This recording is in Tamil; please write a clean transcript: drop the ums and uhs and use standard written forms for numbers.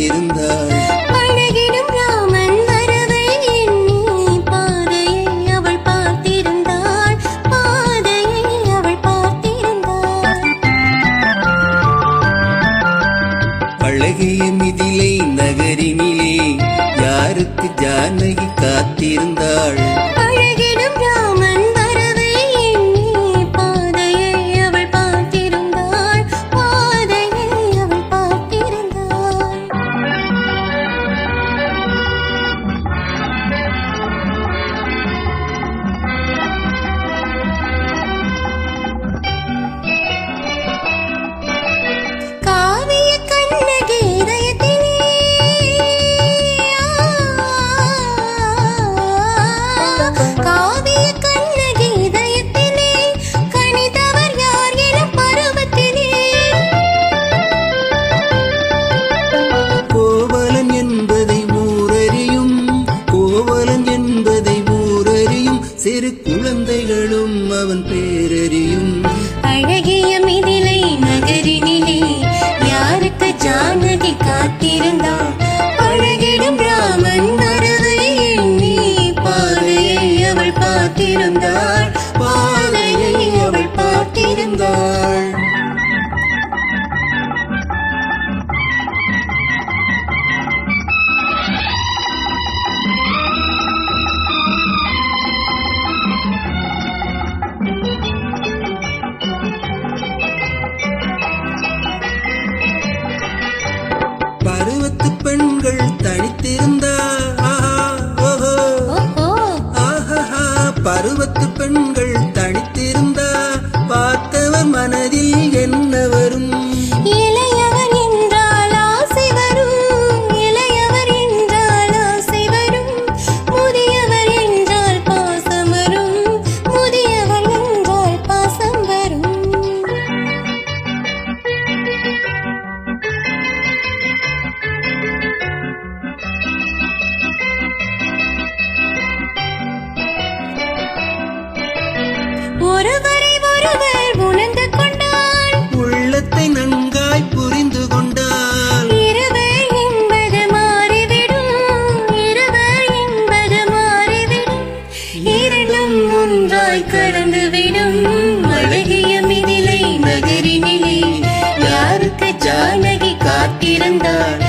காத்திருந்தாள். அழகிடும் ராமன் வரவை எண்ணி பாதையை அவள் பார்த்திருந்தாள். பாதையை அவள் பார்த்திருந்தாள். அழகிய மிதிலை நகரினிலே யாருக்கு ஜானகி காத்திருந்தாள். அழகிடும் ராமன் வரவை எண்ணி பாதையை அவள் பார்த்திருந்தாள். பாதையை அவள் பார்த்திருந்தாள். காவிய கண்ணகி இதயத்திலே காவிய கண்ணகி இதயத்திலே கனிதவர் யார் என பருவத்திலே கோவலன் என்பதை ஊரறியும், கோவலன் என்பதை ஊரறியும், சிறு குழந்தைகளும் அவன் பேரறியும். அழகிய மிதிலை நகரினிலே யாருக்கு ஜானகி காத்திருந்தாள். அழகிடும் ராமன் வரவை எண்ணி பாதையை அவள் பார்த்திருந்தாள். பாதையை அவள் பார்த்திருந்தாள். பருவத்து பெண்கள் தனித்திருந்தா ஓஹோ ஆஹா, பருவத்து பெண்கள் தனித்திருந்தா பார்த்தவர் மனதில் என்ன வரும்? இளையவர் என்றால் ஆசை வரும். இளையவர் என்றால் ஆசை வரும். முதியவர் என்றால் பாசம் வரும். முதியவர் என்றால் பாசம் வரும். ஒருவரை ஒருவர் உணர்ந்து கொண்டால் உள்ளத்தை நன்காய் புரிந்து கொண்டால் இருவர் என்பது மாறிவிடும். இருவர் என்பது மாறிவிடும். இரண்டும் ஒன்றாய் கலந்துவிடும். அழகிய மிதிலை நகரினிலே யாருக்கு ஜானகி காத்திருந்தாள்.